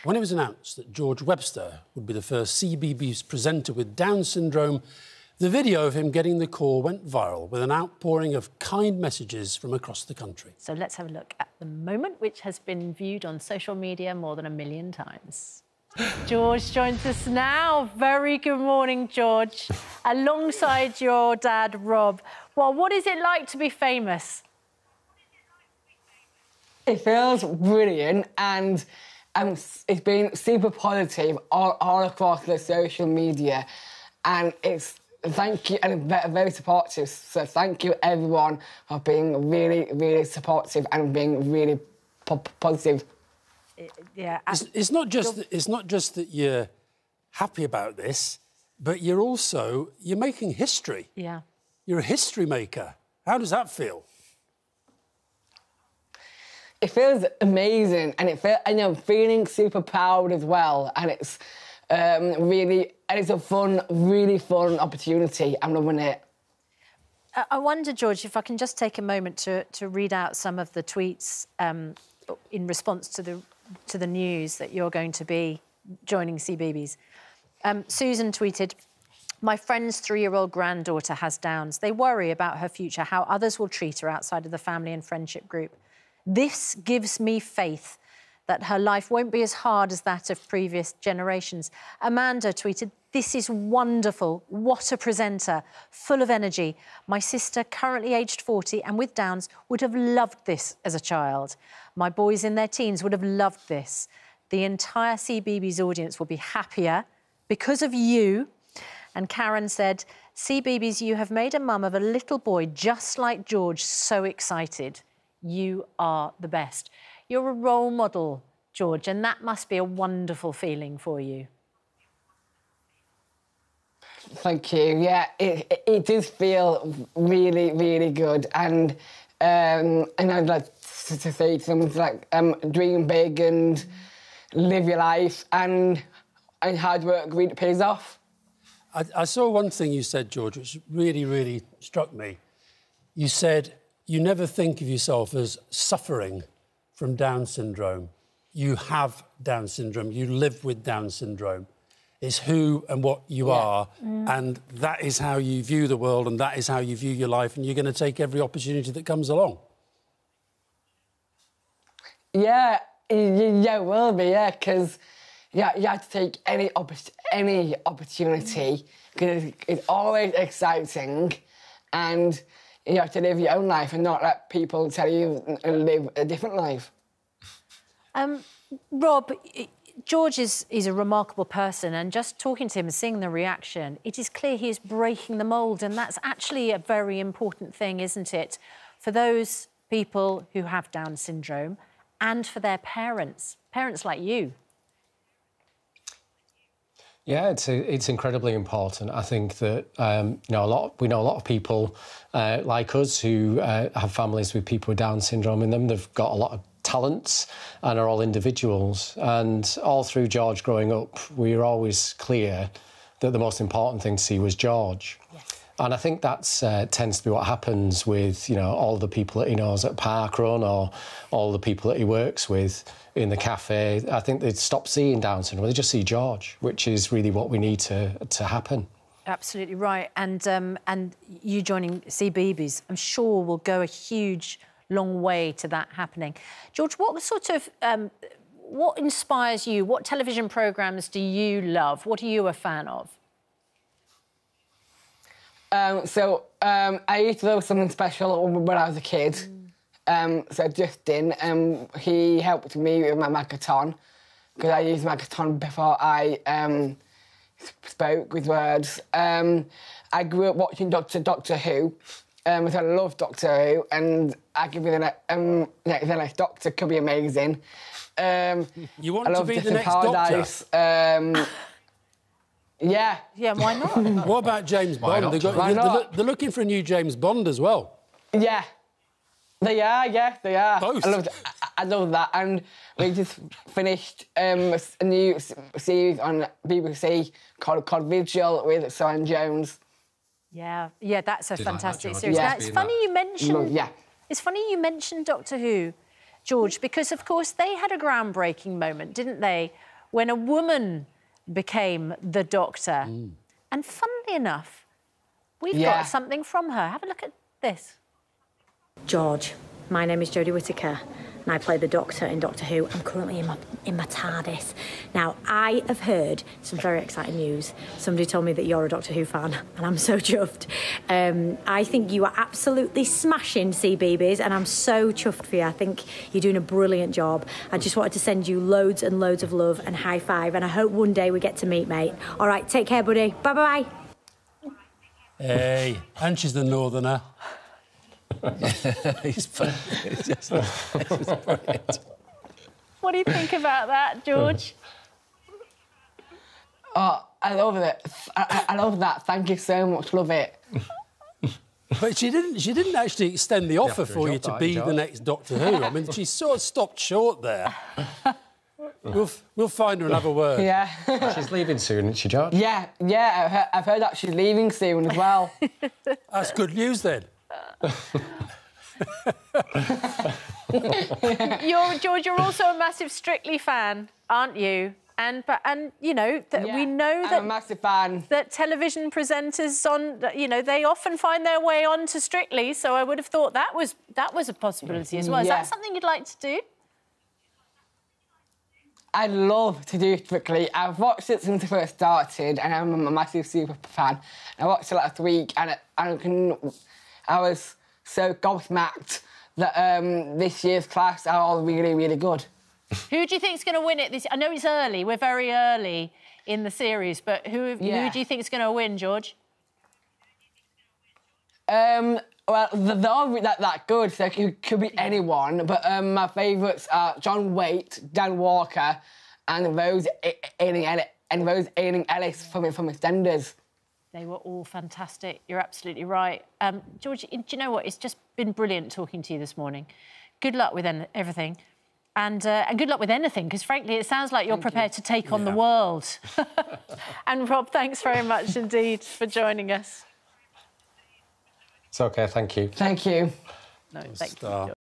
When it was announced that George Webster would be the first CBeebies presenter with Down syndrome, the video of him getting the call went viral with an outpouring of kind messages from across the country. So let's have a look at the moment, which has been viewed on social media more than 1 million times. George joins us now. Very good morning, George. Alongside your dad, Rob. Well, what is it like to be famous? It feels brilliant, and it's been super positive all across the social media, and it's thank you, and very supportive. So thank you everyone for being really, really supportive and being really positive. Yeah, it's not just that you're happy about this, but you're making history. Yeah, you're a history maker. How does that feel? It feels amazing, and I'm feeling super proud as well. And it's it's a really fun opportunity. I'm loving it. I wonder, George, if I can just take a moment to read out some of the tweets in response to the news that you're going to be joining CBeebies. Susan tweeted, "My friend's 3-year-old granddaughter has Downs. They worry about her future, how others will treat her outside of the family and friendship group. This gives me faith that her life won't be as hard as that of previous generations." Amanda tweeted, "This is wonderful. What a presenter, full of energy. My sister, currently aged 40 and with Downs, would have loved this as a child. My boys in their teens would have loved this. The entire CBeebies audience will be happier because of you." And Karen said, "CBeebies, you have made a mum of a little boy just like George so excited. You are the best." You're a role model, George, and that must be a wonderful feeling for you. Thank you. Yeah, it does feel really, really good, and I'd like to say things like dream big and live your life, and hard work really pays off. I saw one thing you said, George, which really, really struck me. You said you never think of yourself as suffering from Down syndrome. You have Down syndrome. You live with Down syndrome. It's who and what you are, and that is how you view the world, and that is how you view your life, and you're going to take every opportunity that comes along. Yeah, it will be, yeah, because you have to take any opportunity, because it's always exciting, and you have to live your own life and not let people tell you to live a different life. Rob, George is a remarkable person, and just talking to him and seeing the reaction, it is clear he is breaking the mould, and that's actually a very important thing, isn't it, for those people who have Down syndrome and for their parents like you. Yeah, it's incredibly important. I think that we know a lot of people like us who have families with people with Down syndrome in them. They've got a lot of talents and are all individuals. And all through George growing up, we were always clear that the most important thing to see was George. Yes. And I think that's tends to be what happens with all the people that he knows at Parkrun or all the people that he works with in the cafe. I think they stop seeing Down syndrome; they just see George, which is really what we need to happen. Absolutely right. And you joining CBeebies, I'm sure, will go a huge, long way to that happening. George, what sort of what inspires you? What television programmes do you love? What are you a fan of? I used to love Something Special when I was a kid. So Justin, he helped me with my Magaton, because I used Magaton before I spoke with words. I grew up watching Doctor Who, so I love Doctor Who, and I could be the next Doctor, could be amazing. You want to be the next Doctor? Yeah. Yeah, why not? What about James Bond? They're looking for a new James Bond as well. Yeah. They are, yeah, they are. Both. I love that. And we just finished a new series on BBC called Vigil with Simon Jones. Yeah, that's a fantastic series. Now, it's funny you mentioned... It's funny you mentioned Doctor Who, George, because, of course, they had a groundbreaking moment, didn't they, when a woman became the Doctor. And funnily enough, we've got something from her. Have a look at this. George, my name is Jodie Whittaker, and I play the Doctor in Doctor Who. I'm currently in my TARDIS. Now, I have heard some very exciting news. Somebody told me that you're a Doctor Who fan, and I'm so chuffed. I think you are absolutely smashing CBeebies, and I'm so chuffed for you. I think you're doing a brilliant job. I just wanted to send you loads and loads of love and high five, and I hope one day we get to meet, mate. All right, take care, buddy. Bye-bye. Hey, and she's the northerner. He's brilliant. What do you think about that, George? Oh, I love it. I love that. Thank you so much. Love it. But she didn't actually extend the offer for you to be the next Doctor Who. I mean, she sort of stopped short there. We'll find her another word. Yeah. She's leaving soon, isn't she, George? Yeah. I've heard that she's leaving soon as well. That's good news then. George, you're also a massive Strictly fan, aren't you? And you know that we know that I'm a massive fan. That television presenters they often find their way onto Strictly. So I would have thought that was a possibility as well. Is that something you'd like to do? I'd love to do Strictly. I've watched it since it first started, and I'm a massive super fan. I watched it last week, and I was so gobsmacked that this year's class are all really, really good. Who do you think's going to win it this? I know it's early. We're very early in the series, but who do you think is going to win, George? Well, they're all that good, so it could be anyone. But my favourites are John Waite, Dan Walker, and Rose Ailing Ellis from EastEnders. They were all fantastic. You're absolutely right. George, do you know what? It's just been brilliant talking to you this morning. Good luck with everything. And good luck with anything, because, frankly, it sounds like you're prepared to take on the world. And, Rob, thanks very much indeed for joining us. It's OK, thank you. Thank you. No, thank you, George.